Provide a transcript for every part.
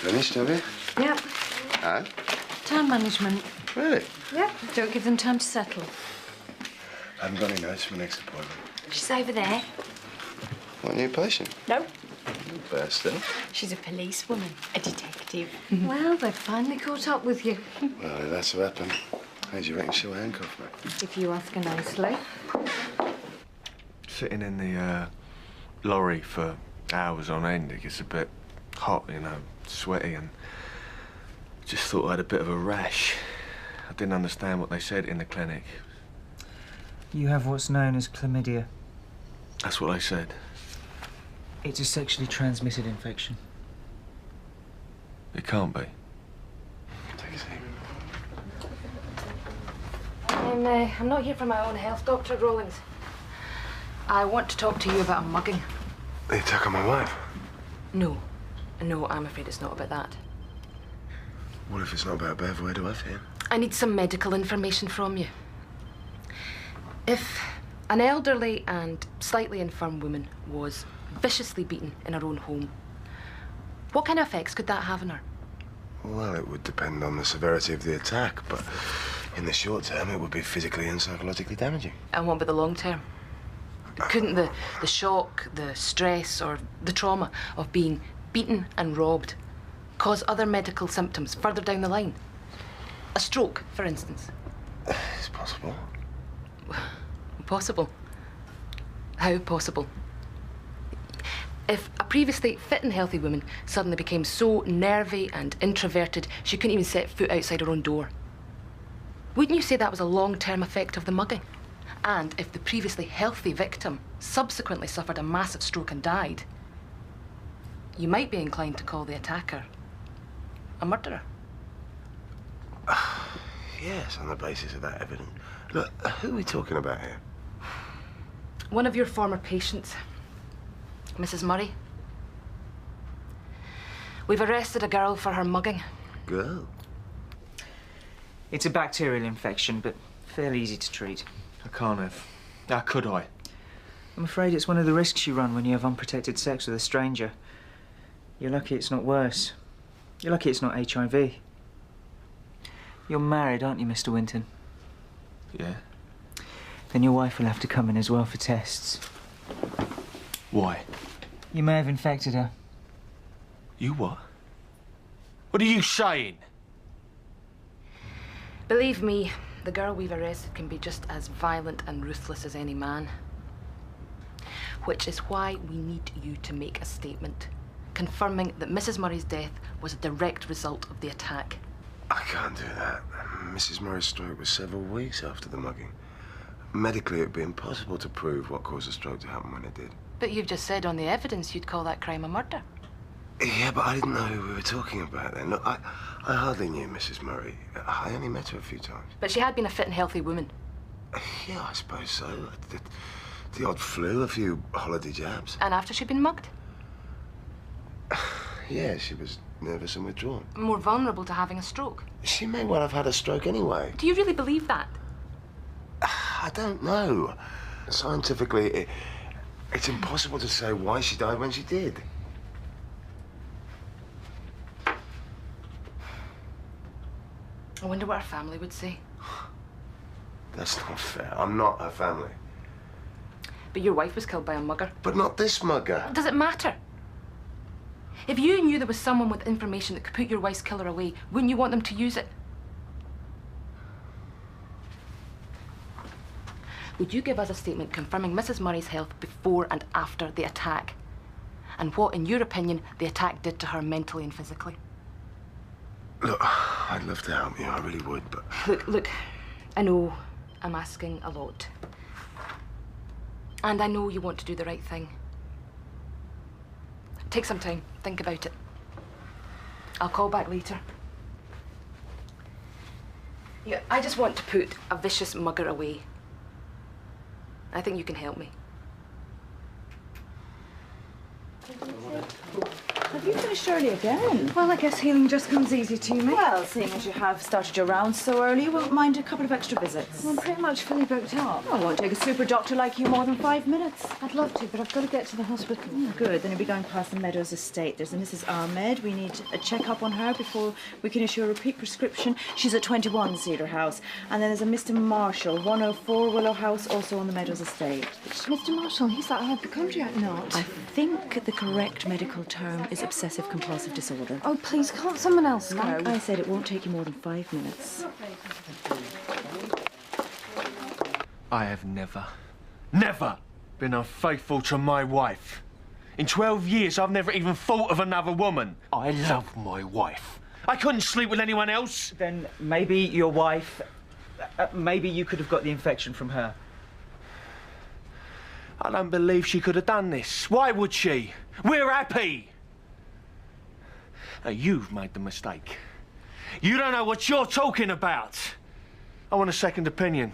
Finished, have you? Yep. And? Time management. Really? Yep. Don't give them time to settle. I haven't got any notes for my next appointment. She's over there. What, new patient? No. Better still. She's a policewoman, a detective. Well, they've finally caught up with you. Well, if that's what happened, how do you reckon she'll handcuff me? If you ask her nicely. Sitting in the lorry for hours on end, it gets a bit hot, you know, sweaty, and just thought I had a bit of a rash. I didn't understand what they said in the clinic. You have what's known as chlamydia. That's what they said. It's a sexually transmitted infection. It can't be. Take a seat. I'm not here for my own health, Dr. Rollins. I want to talk to you about a mugging. The attack on my wife? No, I'm afraid it's not about that. What if it's not about Bev? Where do I fit in? I need some medical information from you. If an elderly and slightly infirm woman was viciously beaten in her own home, what kind of effects could that have on her? Well, it would depend on the severity of the attack, but in the short term, it would be physically and psychologically damaging. And what about the long term? Couldn't the shock, the stress, or the trauma of being beaten and robbed cause other medical symptoms further down the line? A stroke, for instance. It's possible. Possible? How possible? If a previously fit and healthy woman suddenly became so nervy and introverted she couldn't even set foot outside her own door, wouldn't you say that was a long-term effect of the mugging? And if the previously healthy victim subsequently suffered a massive stroke and died, you might be inclined to call the attacker a murderer. Yes, on the basis of that evidence. Look, who are we talking about here? One of your former patients, Mrs. Murray. We've arrested a girl for her mugging. Girl? It's a bacterial infection, but fairly easy to treat. I can't have. How could I? I'm afraid it's one of the risks you run when you have unprotected sex with a stranger. You're lucky it's not worse. You're lucky it's not HIV. You're married, aren't you, Mr. Winton? Yeah. Then your wife will have to come in as well for tests. Why? You may have infected her. You what? What are you saying? Believe me, the girl we've arrested can be just as violent and ruthless as any man. Which is why we need you to make a statement confirming that Mrs. Murray's death was a direct result of the attack. I can't do that. Mrs. Murray's stroke was several weeks after the mugging. Medically, it'd be impossible to prove what caused the stroke to happen when it did. But you've just said on the evidence you'd call that crime a murder. Yeah, but I didn't know who we were talking about then. Look, I hardly knew Mrs. Murray. I only met her a few times. But she had been a fit and healthy woman. Yeah, I suppose so. The odd flu, a few holiday jabs. And after she'd been mugged? Yeah, she was nervous and withdrawn. More vulnerable to having a stroke. She may well have had a stroke anyway. Do you really believe that? I don't know. Scientifically, it's impossible to say why she died when she did. I wonder what her family would say. That's not fair. I'm not her family. But your wife was killed by a mugger. But not this mugger. Does it matter? If you knew there was someone with information that could put your wife's killer away, wouldn't you want them to use it? Would you give us a statement confirming Mrs. Murray's health before and after the attack? And what, in your opinion, the attack did to her mentally and physically? Look, I'd love to help you, I really would, but... Look, I know I'm asking a lot. And I know you want to do the right thing. Take some time, think about it. I'll call back later. Yeah, I just want to put a vicious mugger away. I think you can help me. Have you finished early again? Well, I guess healing just comes easy to me. Well, seeing as you have started your rounds so early, you won't mind a couple of extra visits. I'm pretty much fully booked up. Well, it won't take a super doctor like you more than 5 minutes. I'd love to, but I've got to get to the hospital. Good, then you'll be going past the Meadows estate. There's a Mrs. Ahmed. We need a check-up on her before we can issue a repeat prescription. She's at 21 Cedar House. And then there's a Mr. Marshall, 104 Willow House, also on the Meadows estate. Mr. Marshall, he's that hypochondriac not. I think the correct medical term is obsessive-compulsive disorder. Oh, please, can't someone else go? I said it won't take you more than 5 minutes. I have never been unfaithful to my wife. In 12 years, I've never even thought of another woman. I love my wife. I couldn't sleep with anyone else. Then maybe your wife... maybe you could have got the infection from her. I don't believe she could have done this. Why would she? We're happy. Now, you've made the mistake. You don't know what you're talking about. I want a second opinion.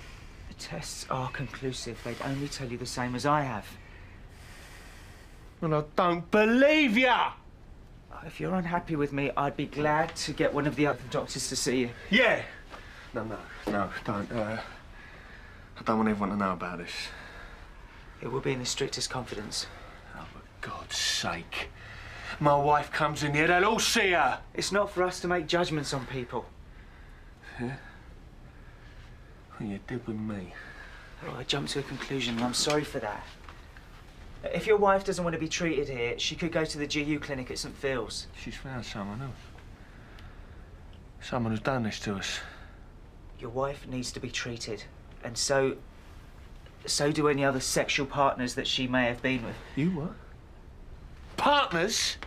The tests are conclusive. They'd only tell you the same as I have. And I don't believe ya! If you're unhappy with me, I'd be glad to get one of the other doctors to see you. Yeah! No, don't. I don't want everyone to know about this. It will be in the strictest confidence. Oh, for God's sake. My wife comes in here, they'll all see her. It's not for us to make judgments on people. Yeah? Well, you did with me. Oh, I jumped to a conclusion, and I'm sorry for that. If your wife doesn't want to be treated here, she could go to the GU clinic at St. Phil's. She's found someone else. Someone who's done this to us. Your wife needs to be treated, and so do any other sexual partners that she may have been with. You what? Partners?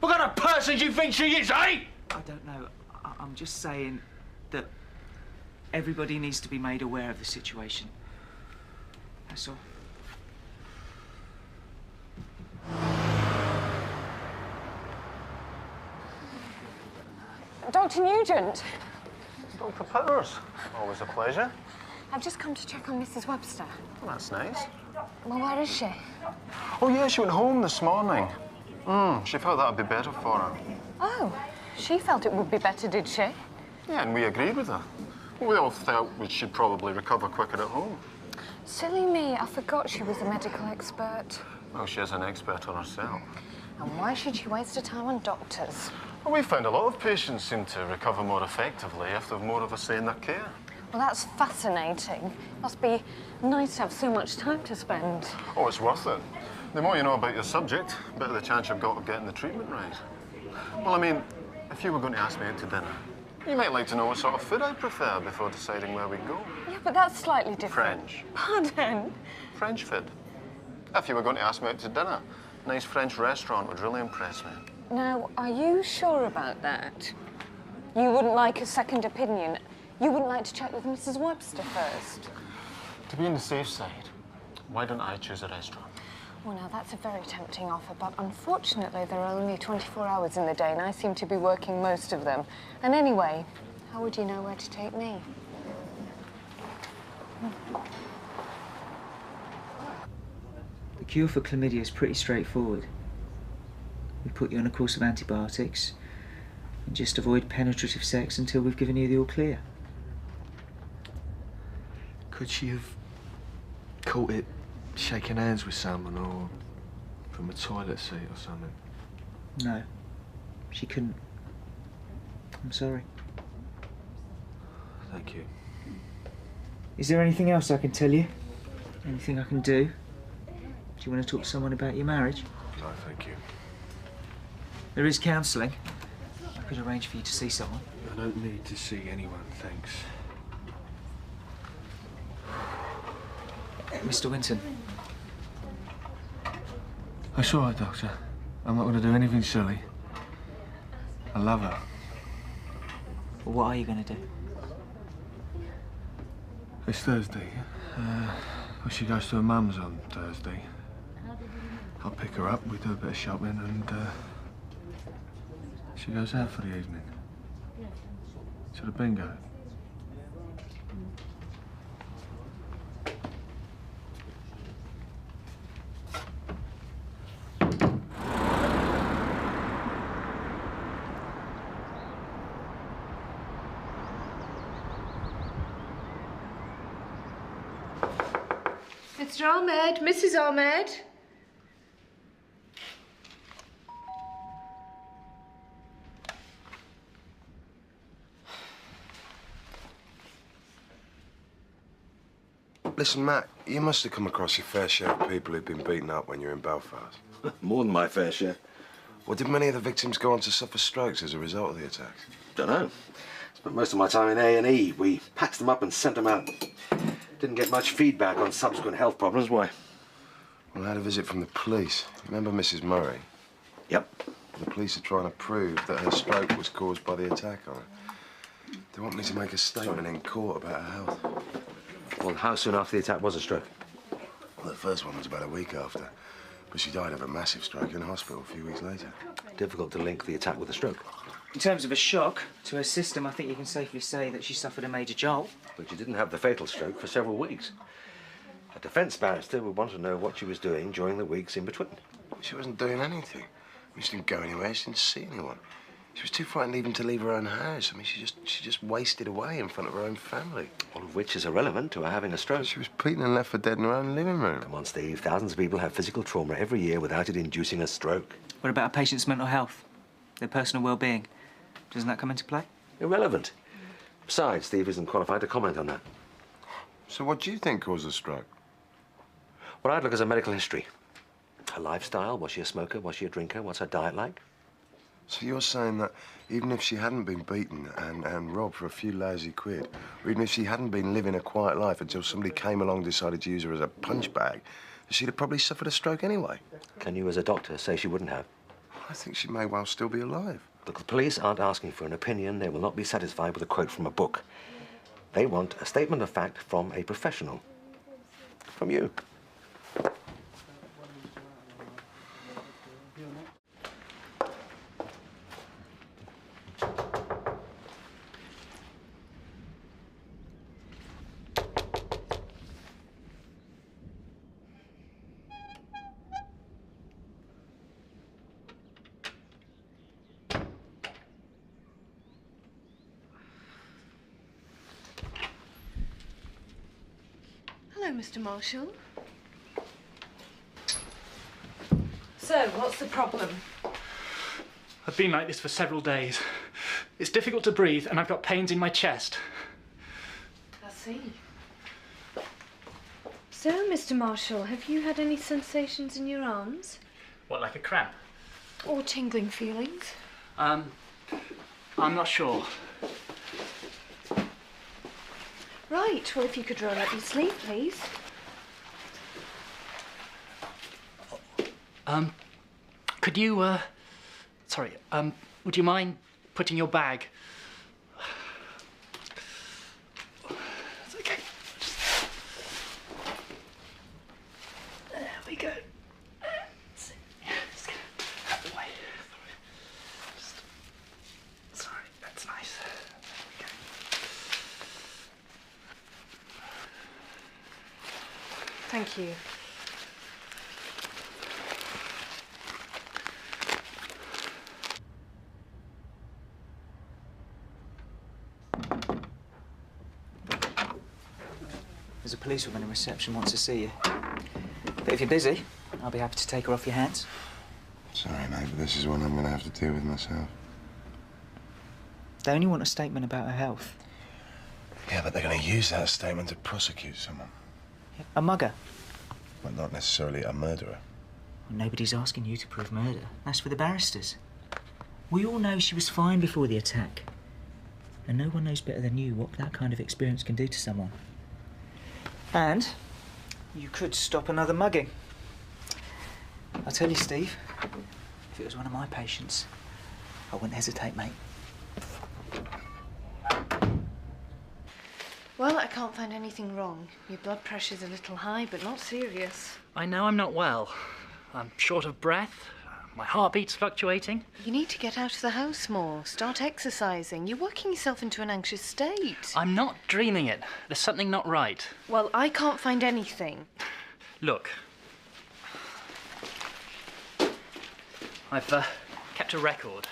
What kind of person do you think she is, eh? I don't know. I'm just saying that everybody needs to be made aware of the situation. That's all. Dr. Nugent. Dr. Powers, always a pleasure. I've just come to check on Mrs. Webster. Well, that's nice. Well, where is she? Oh, yeah, she went home this morning. She felt that would be better for her. Oh, she felt it would be better, did she? Yeah, and we agreed with her. We all felt she'd probably recover quicker at home. Silly me, I forgot she was a medical expert. Well, she is an expert on herself. And why should she waste her time on doctors? Well, we found a lot of patients seem to recover more effectively if they've more of a say in their care. Well, that's fascinating. Must be nice to have so much time to spend. Oh, it's worth it. The more you know about your subject, the better the chance you've got of getting the treatment right. Well, I mean, if you were going to ask me out to dinner, you might like to know what sort of food I prefer before deciding where we go. Yeah, but that's slightly different. French. Pardon? French food. If you were going to ask me out to dinner, a nice French restaurant would really impress me. Now, are you sure about that? You wouldn't like a second opinion? You wouldn't like to check with Mrs. Webster first? To be on the safe side, why don't I choose a restaurant? Well, now, that's a very tempting offer, but unfortunately, there are only 24 hours in the day, and I seem to be working most of them. And anyway, how would you know where to take me? The cure for chlamydia is pretty straightforward. We put you on a course of antibiotics and just avoid penetrative sex until we've given you the all clear. Could she have caught it shaking hands with someone or from a toilet seat or something? No, she couldn't. I'm sorry. Thank you. Is there anything else I can tell you? Anything I can do? Do you want to talk to someone about your marriage? No, thank you. There is counselling. I could arrange for you to see someone. I don't need to see anyone, thanks. Mr. Winton. That's all right, Doctor. I'm not going to do anything silly. I love her. Well, what are you going to do? It's Thursday. Well, she goes to her mum's on Thursday. I'll pick her up, we do a bit of shopping, and she goes out for the evening. To the bingo. Mr. Ahmed, Mrs. Ahmed. Listen, Matt, you must have come across your fair share of people who've been beaten up when you're in Belfast. More than my fair share. Well, did many of the victims go on to suffer strokes as a result of the attacks? Don't know. Spent most of my time in A&E. We patched them up and sent them out. Didn't get much feedback on subsequent health problems. Why? Well, I had a visit from the police. Remember Mrs. Murray? Yep. The police are trying to prove that her stroke was caused by the attack on her. They want me to make a statement in court about her health. Well, how soon after the attack was a stroke? Well, the first one was about a week after. But she died of a massive stroke in hospital a few weeks later. Difficult to link the attack with a stroke. In terms of a shock to her system, I think you can safely say that she suffered a major jolt. But she didn't have the fatal stroke for several weeks. A defence barrister would want to know what she was doing during the weeks in between. She wasn't doing anything. She didn't go anywhere. She didn't see anyone. She was too frightened even to leave her own house. I mean, she just wasted away in front of her own family. All of which is irrelevant to her having a stroke. She was beaten and left for dead in her own living room. Come on, Steve. Thousands of people have physical trauma every year without it inducing a stroke. What about a patient's mental health? Their personal well-being? Doesn't that come into play? Irrelevant. Besides, Steve isn't qualified to comment on that. So what do you think caused the stroke? What I'd look as a medical history. Her lifestyle. Was she a smoker? Was she a drinker? What's her diet like? So you're saying that even if she hadn't been beaten and robbed for a few lousy quid, or even if she hadn't been living a quiet life until somebody came along and decided to use her as a punch bag, she'd have probably suffered a stroke anyway? Can you, as a doctor, say she wouldn't have? I think she may well still be alive. Look, the police aren't asking for an opinion. They will not be satisfied with a quote from a book. They want a statement of fact from a professional. From you. Hello, Mr. Marshall. So, what's the problem? I've been like this for several days. It's difficult to breathe and I've got pains in my chest. I see. So, Mr. Marshall, have you had any sensations in your arms? What, like a cramp? Or tingling feelings? I'm not sure. Right, well, if you could roll up your sleeve, please. Could you, sorry, would you mind putting your bag? It's okay. There we go. Just get out of the way. Sorry, that's nice. There we go. Thank you. There's a policewoman in reception wants to see you. But if you're busy, I'll be happy to take her off your hands. Sorry, mate, but this is one I'm going to have to deal with myself. They only want a statement about her health. Yeah, but they're going to use that statement to prosecute someone. A mugger. But not necessarily a murderer. Well, nobody's asking you to prove murder. That's for the barristers. We all know she was fine before the attack. And no one knows better than you what that kind of experience can do to someone. And you could stop another mugging. I'll tell you, Steve, if it was one of my patients, I wouldn't hesitate, mate. Well, I can't find anything wrong. Your blood pressure's a little high, but not serious. I know I'm not well. I'm short of breath. My heartbeat's fluctuating. You need to get out of the house more. Start exercising. You're working yourself into an anxious state. I'm not dreaming it. There's something not right. Well, I can't find anything. Look. I've kept a record.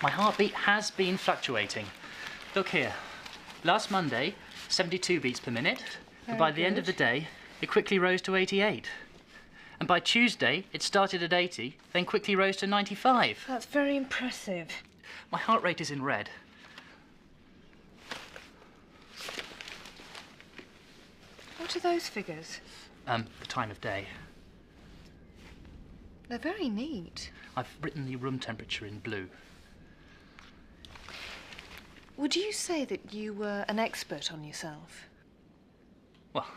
My heartbeat has been fluctuating. Look here. Last Monday, 72 beats per minute. But by the end of the day, it quickly rose to 88. And by Tuesday, it started at 80, then quickly rose to 95. That's very impressive. My heart rate is in red. What are those figures? The time of day. They're very neat. I've written the room temperature in blue. Would you say that you were an expert on yourself? Well,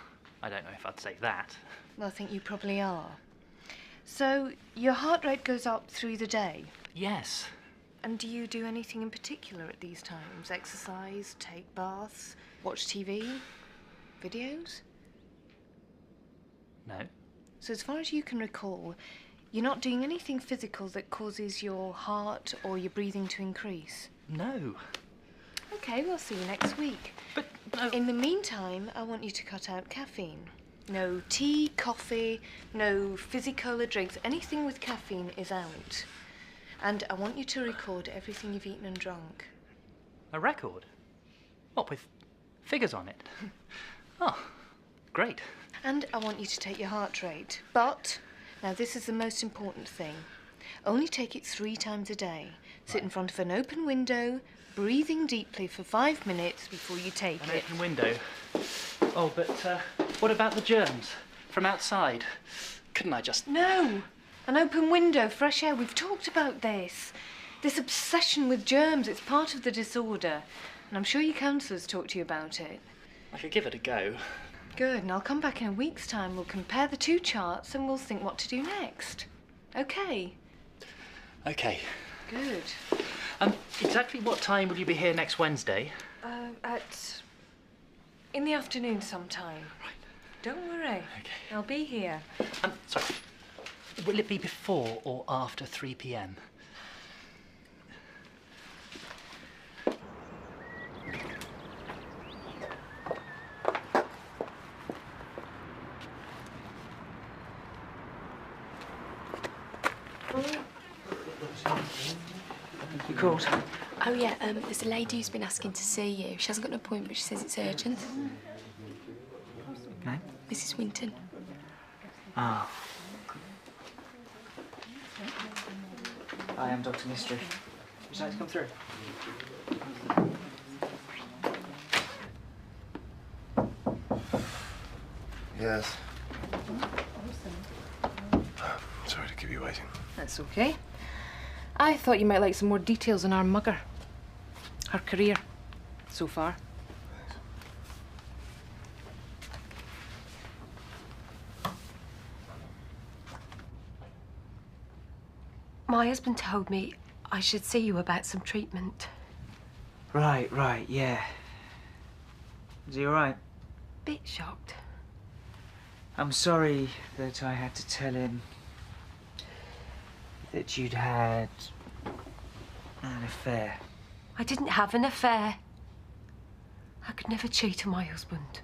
I don't know if I'd say that. Well, I think you probably are. So, your heart rate goes up through the day? Yes. And do you do anything in particular at these times? Exercise, take baths, watch TV, videos? No. So as far as you can recall, you're not doing anything physical that causes your heart or your breathing to increase? No. Okay, we'll see you next week. But no. In the meantime, I want you to cut out caffeine. No tea, coffee, no fizzy-cola drinks. Anything with caffeine is out. And I want you to record everything you've eaten and drunk. A record? What, with figures on it? Oh, great. And I want you to take your heart rate. But, now this is the most important thing. Only take it 3 times a day. Sit in front of an open window, breathing deeply for 5 minutes before you take An it. open window. Oh, but what about the germs from outside? Couldn't I just... No! An open window, fresh air. We've talked about this. This obsession with germs, it's part of the disorder. And I'm sure your counsellor's talked to you about it. I could give it a go. Good, and I'll come back in a week's time. We'll compare the 2 charts and we'll think what to do next. Okay? OK. Good. Exactly what time will you be here next Wednesday? In the afternoon sometime. Right. Don't worry. OK. I'll be here. Sorry. Will it be before or after 3 p.m? You called? Oh, yeah, there's a lady who's been asking to see you. She hasn't got an appointment, but she says it's urgent. Name? Mrs. Winton. Ah. I am Dr. Mystery. Would you like to come through? Yes. Sorry to keep you waiting. That's okay. I thought you might like some more details on our mugger. Her career, so far. My husband told me I should see you about some treatment. Right, yeah. Is he all right? Bit shocked. I'm sorry that I had to tell him that you'd had an affair. I didn't have an affair. I could never cheat on my husband.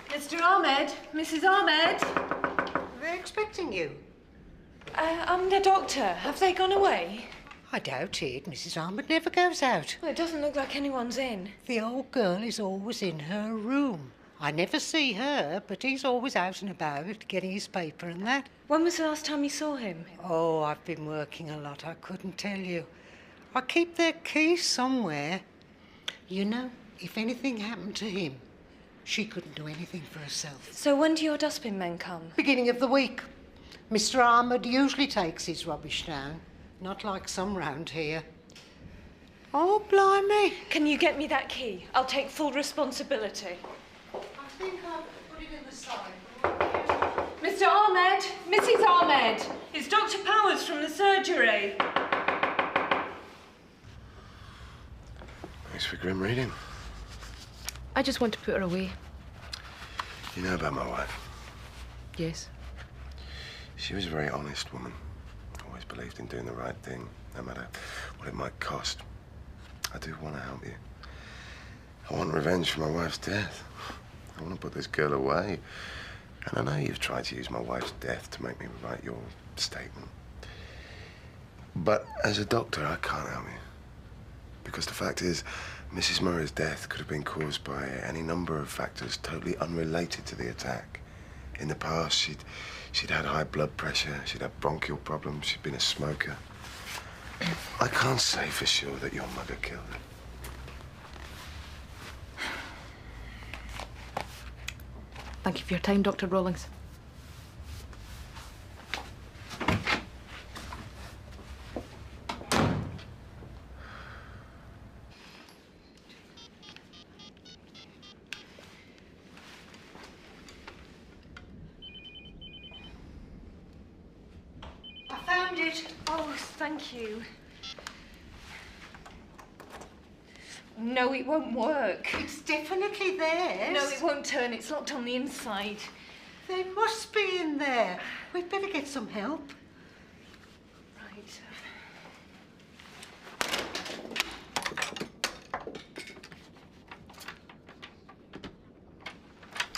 Mr. Ahmed, Mrs. Ahmed. They're expecting you. I'm the doctor. Have they gone away? I doubt it. Mrs. Ahmed never goes out. Well, it doesn't look like anyone's in. The old girl is always in her room. I never see her, but he's always out and about, getting his paper and that. When was the last time you saw him? Oh, I've been working a lot. I couldn't tell you. I keep their keys somewhere. You know, if anything happened to him, she couldn't do anything for herself. So when do your dustbin men come? Beginning of the week. Mr. Ahmed usually takes his rubbish down. Not like some round here. Oh, blimey. Can you get me that key? I'll take full responsibility. I think I'll put it in the side. Mr. Ahmed! Mrs. Ahmed! It's Dr. Powers from the surgery. Thanks for grim reading. I just want to put her away. You know about my wife? Yes. She was a very honest woman. Always believed in doing the right thing, no matter what it might cost. I do want to help you. I want revenge for my wife's death. I want to put this girl away. And I know you've tried to use my wife's death to make me write your statement. But as a doctor, I can't help you. Because the fact is, Mrs. Murray's death could have been caused by any number of factors totally unrelated to the attack. In the past, she'd had high blood pressure, she'd had bronchial problems, she'd been a smoker. I can't say for sure that your mother killed her. Thank you for your time, Dr. Rawlings. I found it. Oh, thank you. No, it won't work. It's definitely theirs. No, it won't turn. It's locked on the inside. They must be in there. We'd better get some help. Right.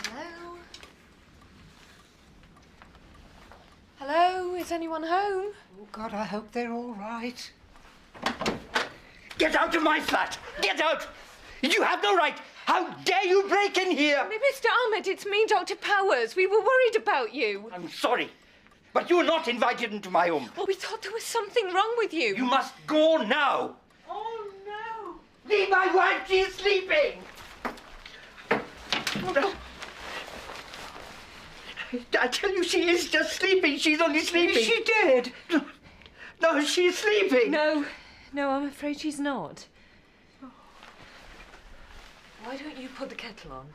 Hello? Hello? Is anyone home? Oh, God, I hope they're all right. Get out of my flat! Get out! You have no right! How dare you break in here? Mr. Ahmed, it's me, Dr. Powers. We were worried about you. I'm sorry, but you're not invited into my home. Oh, we thought there was something wrong with you. You must go now. Oh, no! Leave my wife, she's sleeping! No. I tell you, she is just sleeping. She's only sleeping. Is she dead? No, she's sleeping. No, I'm afraid she's not. Why don't you put the kettle on?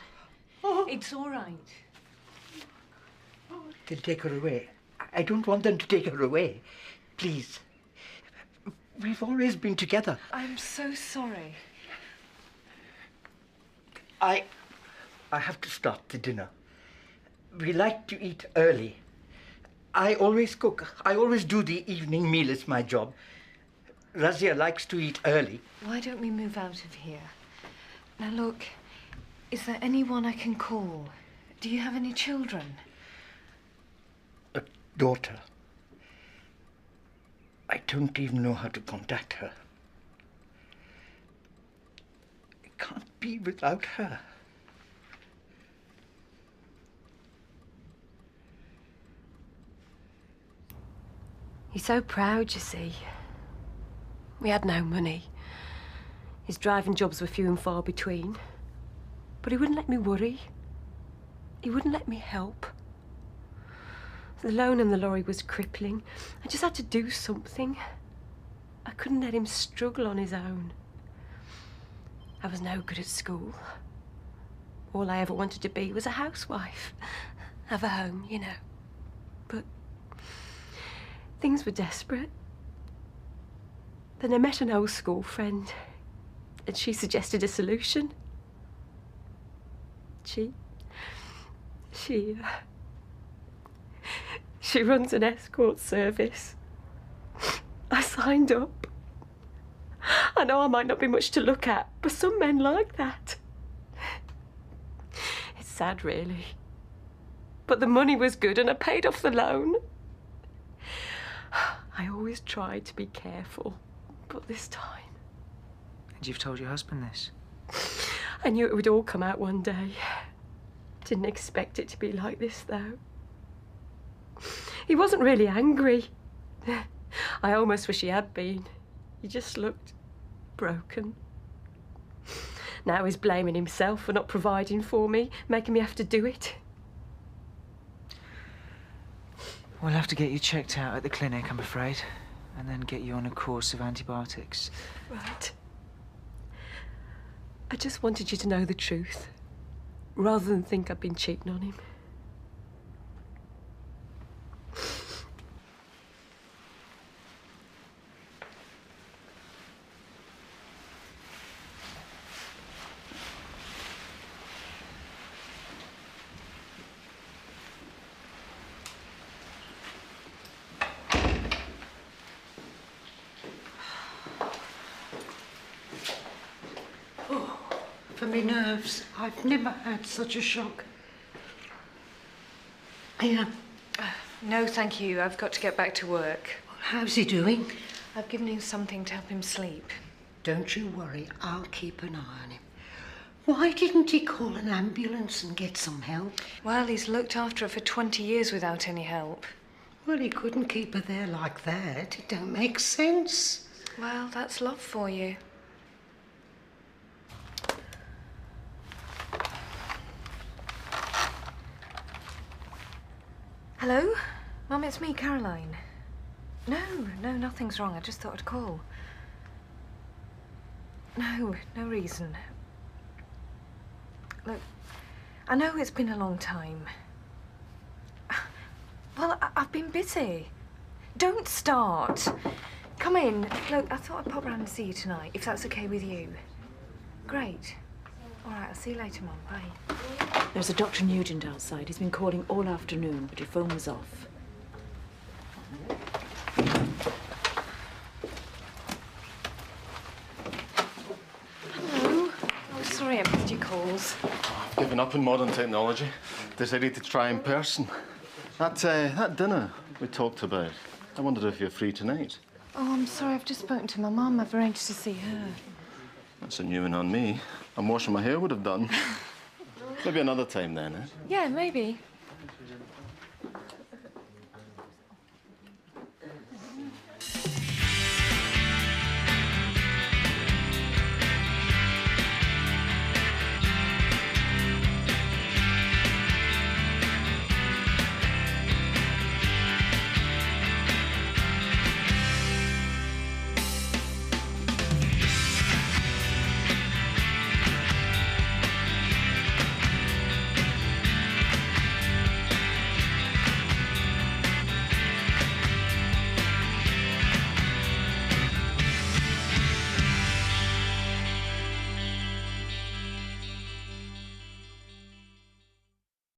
Oh. It's all right. They'll take her away. I don't want them to take her away. Please. We've always been together. I'm so sorry. I have to start the dinner. We like to eat early. I always cook. I always do the evening meal. It's my job. Razia likes to eat early. Why don't we move out of here? Now look, is there anyone I can call? Do you have any children? A daughter. I don't even know how to contact her. I can't be without her. He's so proud, you see. We had no money. His driving jobs were few and far between. But he wouldn't let me worry. He wouldn't let me help. The loan on the lorry was crippling. I just had to do something. I couldn't let him struggle on his own. I was no good at school. All I ever wanted to be was a housewife. Have a home, you know. But things were desperate. Then I met an old school friend, and she suggested a solution. She runs an escort service. I signed up. I know I might not be much to look at, but some men like that. It's sad, really. But the money was good and I paid off the loan. I always tried to be careful, but this time... And you've told your husband this? I knew it would all come out one day. Didn't expect it to be like this, though. He wasn't really angry. I almost wish he had been. He just looked broken. Now he's blaming himself for not providing for me, making me have to do it. We'll have to get you checked out at the clinic, I'm afraid, and then get you on a course of antibiotics. Right. I just wanted you to know the truth, rather than think I've been cheating on him. For me nerves, I've never had such a shock. Yeah. No, thank you. I've got to get back to work. How's he doing? I've given him something to help him sleep. Don't you worry, I'll keep an eye on him. Why didn't he call an ambulance and get some help? Well, he's looked after her for 20 years without any help. Well, he couldn't keep her there like that. It don't make sense. Well, that's love for you. Hello? Mum, it's me, Caroline. No, nothing's wrong. I just thought I'd call. No reason. Look, I know it's been a long time. Well, I've been busy. Don't start. Come in. Look, I thought I'd pop round and see you tonight, if that's okay with you. Great. All right, I'll see you later, Mum. Bye. There's a Dr. Nugent outside. He's been calling all afternoon, but your phone was off. Hello. Oh, sorry I missed your calls. I've given up on modern technology. Decided to try in person. That dinner we talked about, I wondered if you're free tonight. Oh, I'm sorry. I've just spoken to my mum. I've arranged to see her. That's a new one on me. I'm washing my hair would have done. Maybe another time then, eh? Yeah, maybe.